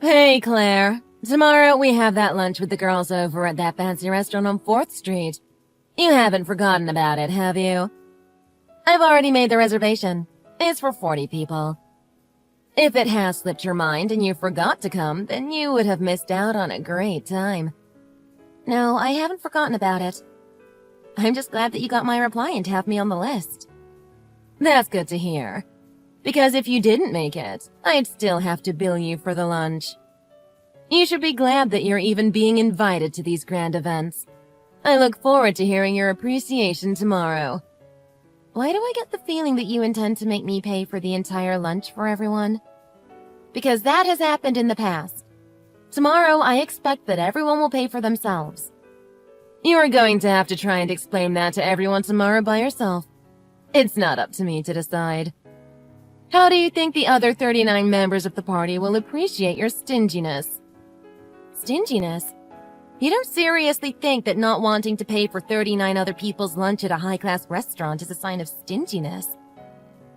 Hey, Claire. Tomorrow we have that lunch with the girls over at that fancy restaurant on 4th Street. You haven't forgotten about it, have you? I've already made the reservation. It's for 40 people. If it has slipped your mind and you forgot to come, then you would have missed out on a great time. No, I haven't forgotten about it. I'm just glad that you got my reply and tapped me on the list. That's good to hear. Because if you didn't make it, I'd still have to bill you for the lunch. You should be glad that you're even being invited to these grand events. I look forward to hearing your appreciation tomorrow. Why do I get the feeling that you intend to make me pay for the entire lunch for everyone? Because that has happened in the past. Tomorrow, I expect that everyone will pay for themselves. You are going to have to try and explain that to everyone tomorrow by yourself. It's not up to me to decide. How do you think the other 39 members of the party will appreciate your stinginess? Stinginess? You don't seriously think that not wanting to pay for 39 other people's lunch at a high-class restaurant is a sign of stinginess?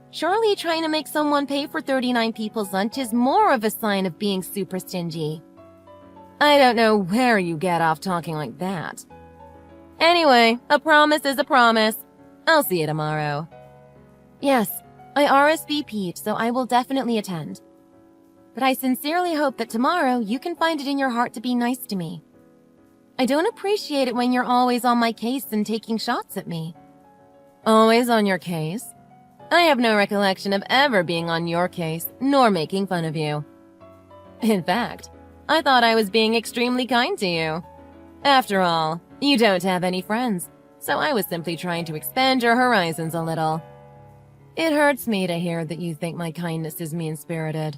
Surely trying to make someone pay for 39 people's lunch is more of a sign of being super stingy. I don't know where you get off talking like that. Anyway, a promise is a promise. I'll see you tomorrow. Yes, I RSVP'd, so I will definitely attend. But I sincerely hope that tomorrow you can find it in your heart to be nice to me. I don't appreciate it when you're always on my case and taking shots at me. Always on your case? I have no recollection of ever being on your case, nor making fun of you. In fact, I thought I was being extremely kind to you. After all, you don't have any friends, so I was simply trying to expand your horizons a little. It hurts me to hear that you think my kindness is mean-spirited.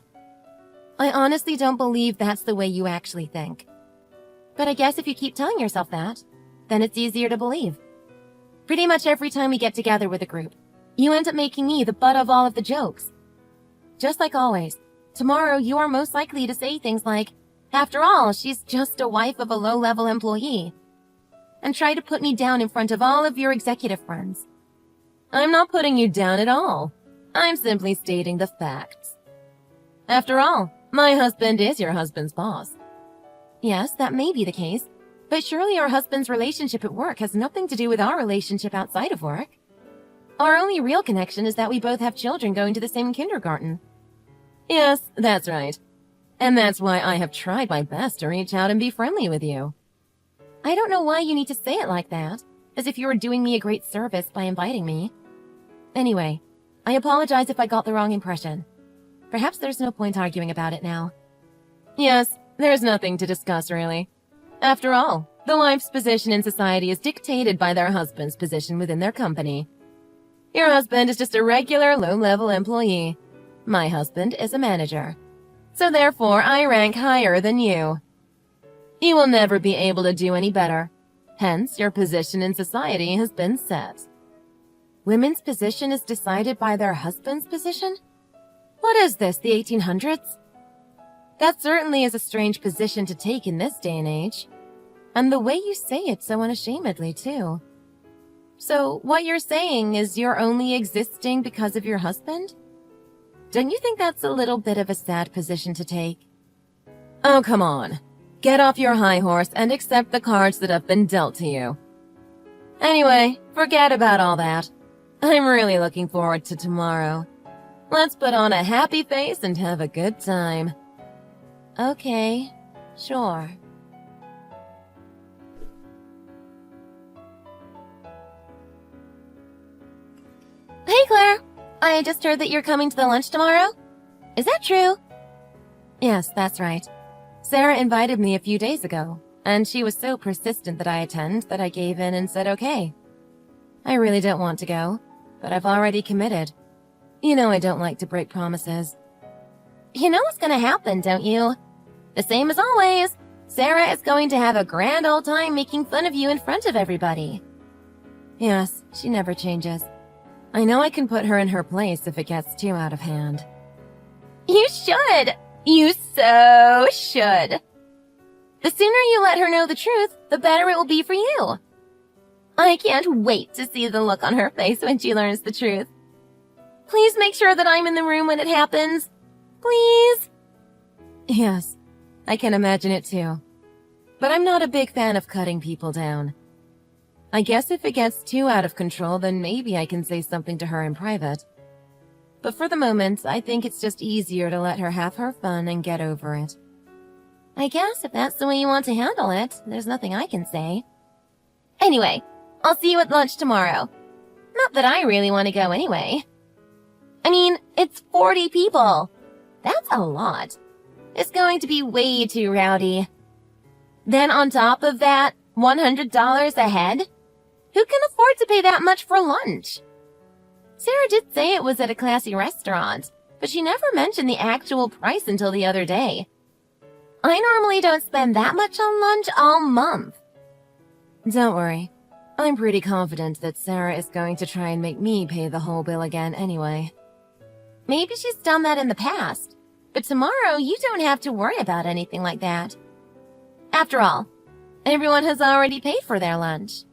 I honestly don't believe that's the way you actually think. But I guess if you keep telling yourself that, then it's easier to believe. Pretty much every time we get together with a group, you end up making me the butt of all of the jokes. Just like always, tomorrow you are most likely to say things like, "After all, she's just a wife of a low-level employee," and try to put me down in front of all of your executive friends. I'm not putting you down at all. I'm simply stating the facts. After all, my husband is your husband's boss. Yes, that may be the case, but surely our husband's relationship at work has nothing to do with our relationship outside of work. Our only real connection is that we both have children going to the same kindergarten. Yes, that's right. And that's why I have tried my best to reach out and be friendly with you. I don't know why you need to say it like that, as if you were doing me a great service by inviting me. Anyway, I apologize if I got the wrong impression. Perhaps there's no point arguing about it now. Yes, there's nothing to discuss, really. After all, the wife's position in society is dictated by their husband's position within their company. Your husband is just a regular low-level employee. My husband is a manager. So therefore, I rank higher than you. You will never be able to do any better. Hence, your position in society has been set. Women's position is decided by their husband's position? What is this, the 1800s? That certainly is a strange position to take in this day and age. And the way you say it so unashamedly, too. So, what you're saying is you're only existing because of your husband? Don't you think that's a little bit of a sad position to take? Oh, come on. Get off your high horse and accept the cards that have been dealt to you. Anyway, forget about all that. I'm really looking forward to tomorrow. Let's put on a happy face and have a good time. Okay, sure. Hey, Claire. I just heard that you're coming to the lunch tomorrow. Is that true? Yes, that's right. Sarah invited me a few days ago, and she was so persistent that I attend that I gave in and said okay. I really don't want to go, but I've already committed. You know I don't like to break promises. You know what's gonna happen, don't you? The same as always. Sarah is going to have a grand old time making fun of you in front of everybody. Yes, she never changes. I know I can put her in her place if it gets too out of hand. You should! You so should! The sooner you let her know the truth, the better it will be for you. I can't wait to see the look on her face when she learns the truth. Please make sure that I'm in the room when it happens. Please? Yes, I can imagine it too. But I'm not a big fan of cutting people down. I guess if it gets too out of control, then maybe I can say something to her in private. But for the moment, I think it's just easier to let her have her fun and get over it. I guess if that's the way you want to handle it, there's nothing I can say. Anyway, I'll see you at lunch tomorrow. Not that I really want to go anyway. I mean, it's 40 people. That's a lot. It's going to be way too rowdy. Then on top of that, $100 a head? Who can afford to pay that much for lunch? Sarah did say it was at a classy restaurant, but she never mentioned the actual price until the other day. I normally don't spend that much on lunch all month. Don't worry. I'm pretty confident that Sarah is going to try and make me pay the whole bill again anyway. Maybe she's done that in the past, but tomorrow you don't have to worry about anything like that. After all, everyone has already paid for their lunch.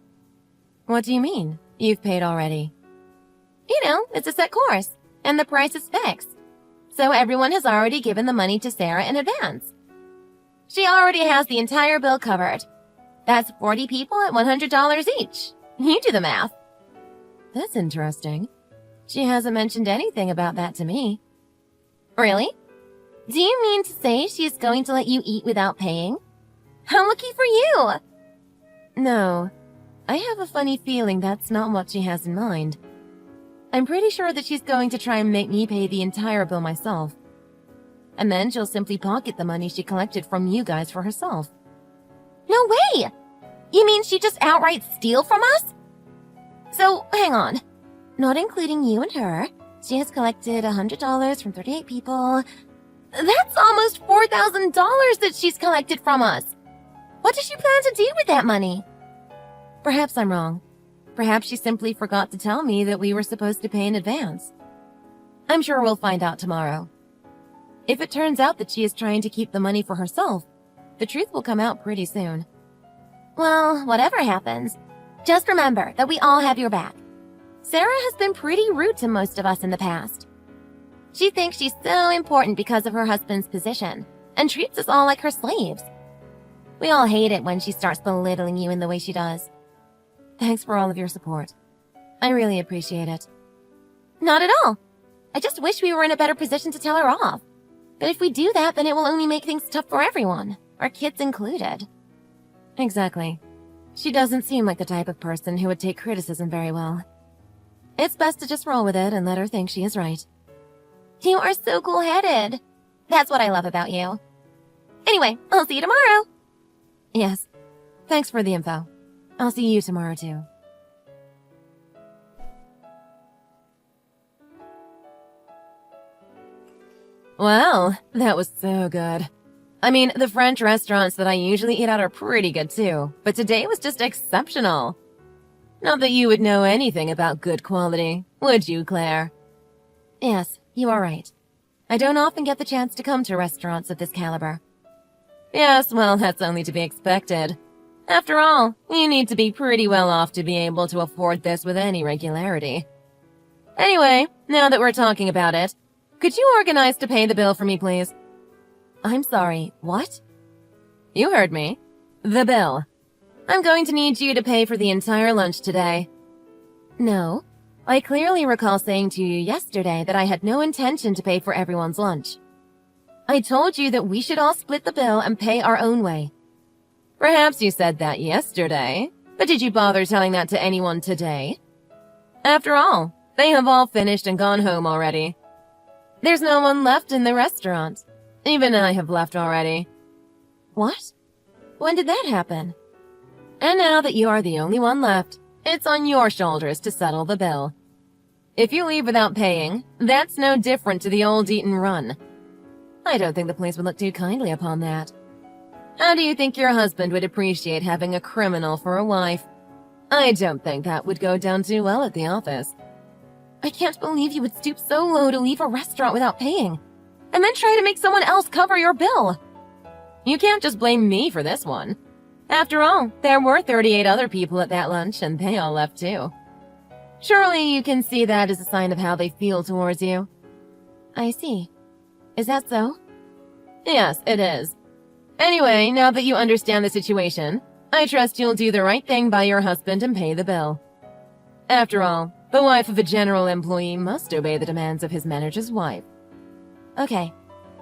What do you mean, you've paid already? You know, it's a set course, and the price is fixed. So everyone has already given the money to Sarah in advance. She already has the entire bill covered. That's 40 people at $100 each. You do the math. That's interesting. She hasn't mentioned anything about that to me. Really? Do you mean to say she's going to let you eat without paying? How lucky for you! No, I have a funny feeling that's not what she has in mind. I'm pretty sure that she's going to try and make me pay the entire bill myself. And then she'll simply pocket the money she collected from you guys for herself. No way! You mean she just outright steal from us? So, hang on. Not including you and her, she has collected $100 from 38 people. That's almost $4,000 that she's collected from us. What does she plan to do with that money? Perhaps I'm wrong. Perhaps she simply forgot to tell me that we were supposed to pay in advance. I'm sure we'll find out tomorrow. If it turns out that she is trying to keep the money for herself, the truth will come out pretty soon. Well, whatever happens, just remember that we all have your back. Sarah has been pretty rude to most of us in the past. She thinks she's so important because of her husband's position, and treats us all like her slaves. We all hate it when she starts belittling you in the way she does. Thanks for all of your support. I really appreciate it. Not at all. I just wish we were in a better position to tell her off. But if we do that, then it will only make things tough for everyone, our kids included. Exactly. She doesn't seem like the type of person who would take criticism very well. It's best to just roll with it and let her think she is right. You are so cool-headed. That's what I love about you. Anyway, I'll see you tomorrow. Yes. Thanks for the info. I'll see you tomorrow too. Well, that was so good. I mean, the French restaurants that I usually eat at are pretty good too, but today was just exceptional. Not that you would know anything about good quality, would you, Claire? Yes, you are right. I don't often get the chance to come to restaurants of this caliber. Yes, well, that's only to be expected. After all, you need to be pretty well off to be able to afford this with any regularity. Anyway, now that we're talking about it, could you organize to pay the bill for me, please? I'm sorry, what? You heard me. The bill. I'm going to need you to pay for the entire lunch today. No, I clearly recall saying to you yesterday that I had no intention to pay for everyone's lunch. I told you that we should all split the bill and pay our own way. Perhaps you said that yesterday, but did you bother telling that to anyone today? After all, they have all finished and gone home already. There's no one left in the restaurant. Even I have left already. What? When did that happen? And now that you are the only one left, it's on your shoulders to settle the bill. If you leave without paying, that's no different to the old eat and run. I don't think the police would look too kindly upon that. How do you think your husband would appreciate having a criminal for a wife? I don't think that would go down too well at the office. I can't believe you would stoop so low to leave a restaurant without paying, and then try to make someone else cover your bill. You can't just blame me for this one. After all, there were 38 other people at that lunch, and they all left too. Surely you can see that as a sign of how they feel towards you. I see. Is that so? Yes, it is. Anyway, now that you understand the situation, I trust you'll do the right thing by your husband and pay the bill. After all, the wife of a general employee must obey the demands of his manager's wife. Okay,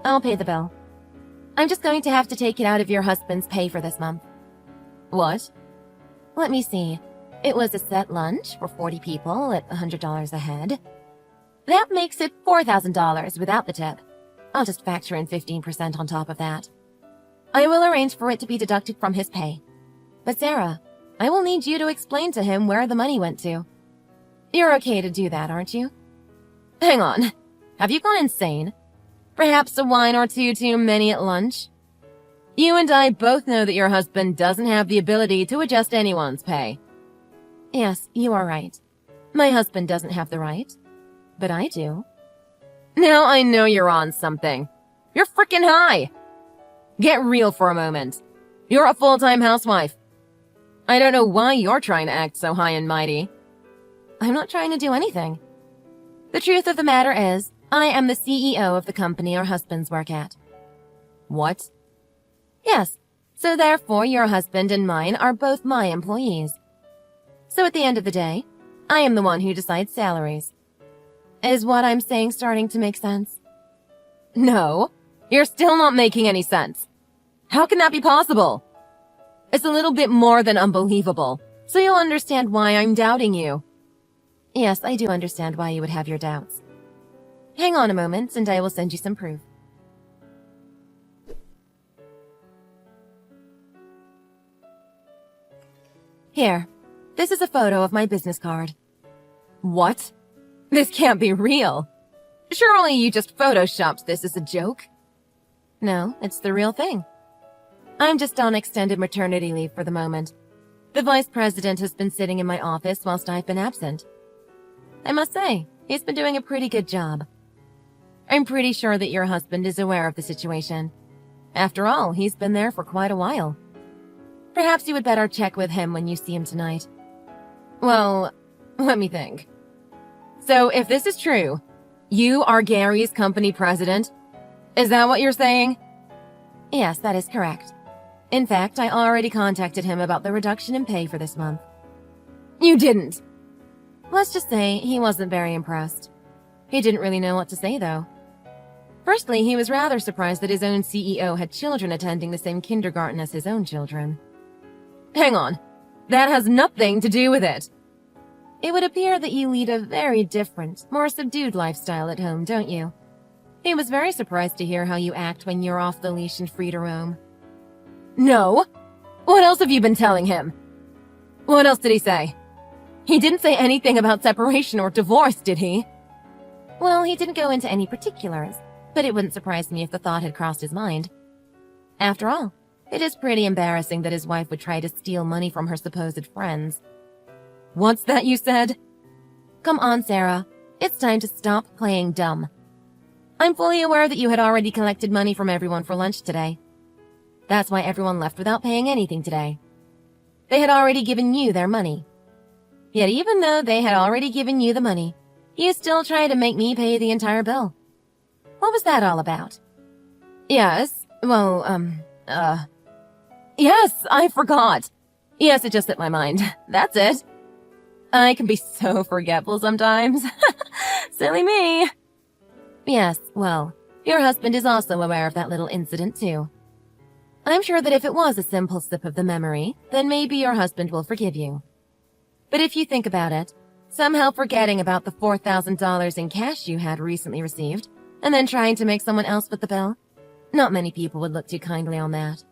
I'll pay the bill. I'm just going to have to take it out of your husband's pay for this month. What? Let me see. It was a set lunch for 40 people at $100 a head. That makes it $4,000 without the tip. I'll just factor in 15% on top of that. I will arrange for it to be deducted from his pay. But Sarah, I will need you to explain to him where the money went to. You're okay to do that, aren't you? Hang on. Have you gone insane? Perhaps a wine or two too many at lunch? You and I both know that your husband doesn't have the ability to adjust anyone's pay. Yes, you are right. My husband doesn't have the right. But I do. Now I know you're on something. You're frickin' high! Get real for a moment. You're a full-time housewife. I don't know why you're trying to act so high and mighty. I'm not trying to do anything. The truth of the matter is, I am the CEO of the company your husbands work at. What? Yes, so therefore your husband and mine are both my employees. So at the end of the day, I am the one who decides salaries. Is what I'm saying starting to make sense? No, you're still not making any sense. How can that be possible? It's a little bit more than unbelievable, so you'll understand why I'm doubting you. Yes, I do understand why you would have your doubts. Hang on a moment, and I will send you some proof. Here, this is a photo of my business card. What? This can't be real. Surely you just photoshopped this as a joke? No, it's the real thing. I'm just on extended maternity leave for the moment. The vice president has been sitting in my office whilst I've been absent. I must say, he's been doing a pretty good job. I'm pretty sure that your husband is aware of the situation. After all, he's been there for quite a while. Perhaps you would better check with him when you see him tonight. Well, let me think. So if this is true, you are Gary's company president? Is that what you're saying? Yes, that is correct. In fact, I already contacted him about the reduction in pay for this month. You didn't? Let's just say he wasn't very impressed. He didn't really know what to say, though. Firstly, he was rather surprised that his own CEO had children attending the same kindergarten as his own children. Hang on. That has nothing to do with it. It would appear that you lead a very different, more subdued lifestyle at home, don't you? He was very surprised to hear how you act when you're off the leash and free to roam. No? What else have you been telling him? What else did he say? He didn't say anything about separation or divorce, did he? Well, he didn't go into any particulars, but it wouldn't surprise me if the thought had crossed his mind. After all, it is pretty embarrassing that his wife would try to steal money from her supposed friends. What's that you said? Come on, Sarah. It's time to stop playing dumb. I'm fully aware that you had already collected money from everyone for lunch today. That's why everyone left without paying anything today. They had already given you their money. Yet even though they had already given you the money, you still try to make me pay the entire bill. What was that all about? Yes, well, yes, I forgot. Yes, it just slipped my mind. That's it. I can be so forgetful sometimes. Silly me. Yes, well, your husband is also aware of that little incident too. I'm sure that if it was a simple slip of the memory, then maybe your husband will forgive you. But if you think about it, somehow forgetting about the $4,000 in cash you had recently received, and then trying to make someone else foot the bill, not many people would look too kindly on that.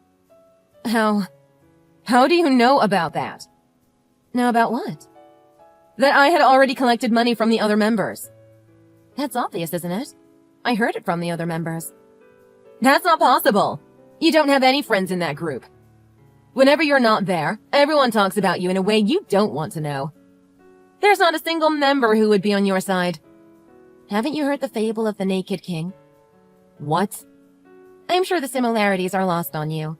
How do you know about that? Know about what? That I had already collected money from the other members. That's obvious, isn't it? I heard it from the other members. That's not possible. You don't have any friends in that group. Whenever you're not there, everyone talks about you in a way you don't want to know. There's not a single member who would be on your side. Haven't you heard the fable of the Naked King? What? I'm sure the similarities are lost on you.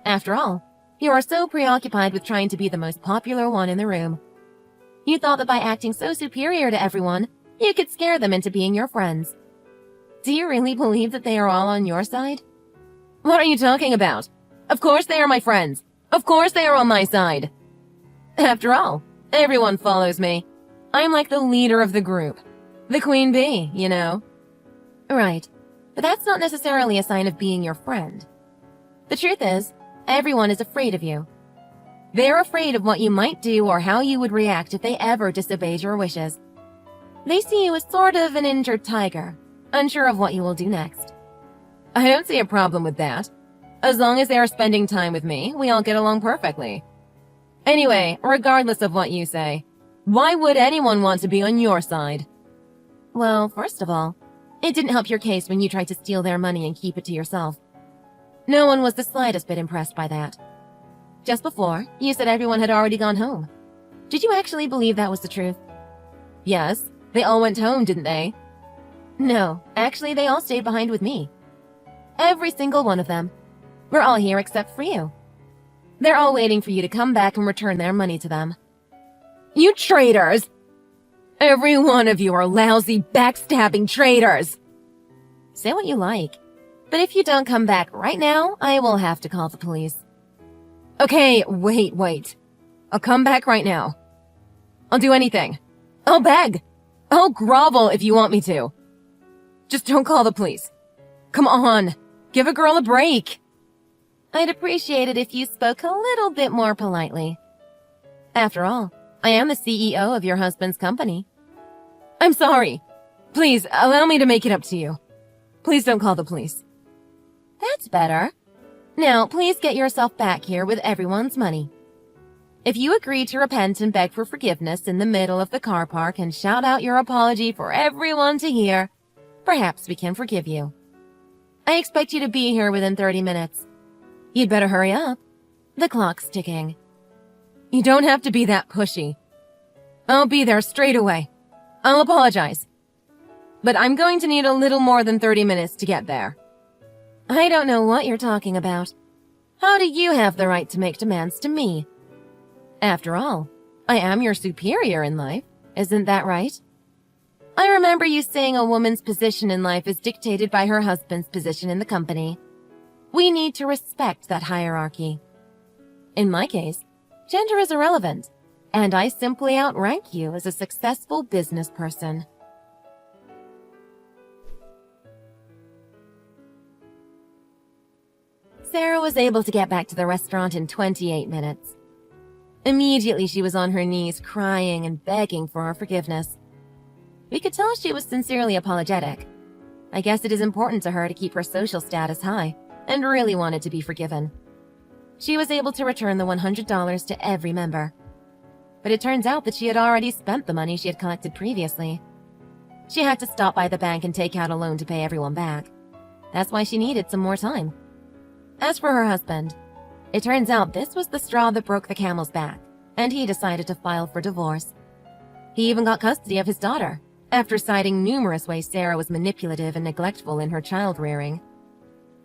After all, you are so preoccupied with trying to be the most popular one in the room. You thought that by acting so superior to everyone, you could scare them into being your friends. Do you really believe that they are all on your side? What are you talking about? Of course they are my friends. Of course they are on my side. After all, everyone follows me. I'm like the leader of the group. The queen bee, you know. Right, but that's not necessarily a sign of being your friend. The truth is, everyone is afraid of you. They're afraid of what you might do or how you would react if they ever disobeyed your wishes. They see you as sort of an injured tiger, unsure of what you will do next. I don't see a problem with that. As long as they are spending time with me, we all get along perfectly. Anyway, regardless of what you say, why would anyone want to be on your side? Well, first of all, it didn't help your case when you tried to steal their money and keep it to yourself. No one was the slightest bit impressed by that. Just before, you said everyone had already gone home. Did you actually believe that was the truth? Yes, they all went home, didn't they? No, actually they all stayed behind with me. Every single one of them. We're all here except for you. They're all waiting for you to come back and return their money to them. You traitors! Every one of you are lousy, backstabbing traitors! Say what you like, but if you don't come back right now, I will have to call the police. Okay, wait. I'll come back right now. I'll do anything. I'll beg. I'll grovel if you want me to. Just don't call the police. Come on, give a girl a break. I'd appreciate it if you spoke a little bit more politely. After all, I am the CEO of your husband's company. I'm sorry. Please, allow me to make it up to you. Please don't call the police. That's better. Now, please get yourself back here with everyone's money. If you agree to repent and beg for forgiveness in the middle of the car park and shout out your apology for everyone to hear, perhaps we can forgive you. I expect you to be here within 30 minutes. You'd better hurry up. The clock's ticking. You don't have to be that pushy. I'll be there straight away. I'll apologize. But I'm going to need a little more than 30 minutes to get there. I don't know what you're talking about. How do you have the right to make demands to me? After all, I am your superior in life, isn't that right? I remember you saying a woman's position in life is dictated by her husband's position in the company. We need to respect that hierarchy. In my case, gender is irrelevant, and I simply outrank you as a successful business person. Sarah was able to get back to the restaurant in 28 minutes. Immediately, she was on her knees crying and begging for our forgiveness. We could tell she was sincerely apologetic. I guess it is important to her to keep her social status high, and really wanted to be forgiven. She was able to return the $100 to every member. But it turns out that she had already spent the money she had collected previously. She had to stop by the bank and take out a loan to pay everyone back. That's why she needed some more time. As for her husband, it turns out this was the straw that broke the camel's back, and he decided to file for divorce. He even got custody of his daughter, after citing numerous ways Sarah was manipulative and neglectful in her child rearing.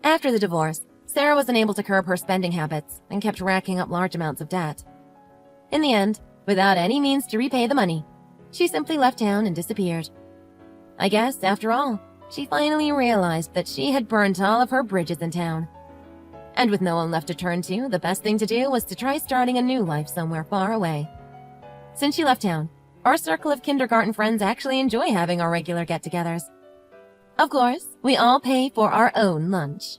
After the divorce, Sarah was unable to curb her spending habits and kept racking up large amounts of debt. In the end, without any means to repay the money, she simply left town and disappeared. I guess, after all, she finally realized that she had burnt all of her bridges in town. And with no one left to turn to, the best thing to do was to try starting a new life somewhere far away. Since she left town, our circle of kindergarten friends actually enjoy having our regular get-togethers. Of course, we all pay for our own lunch.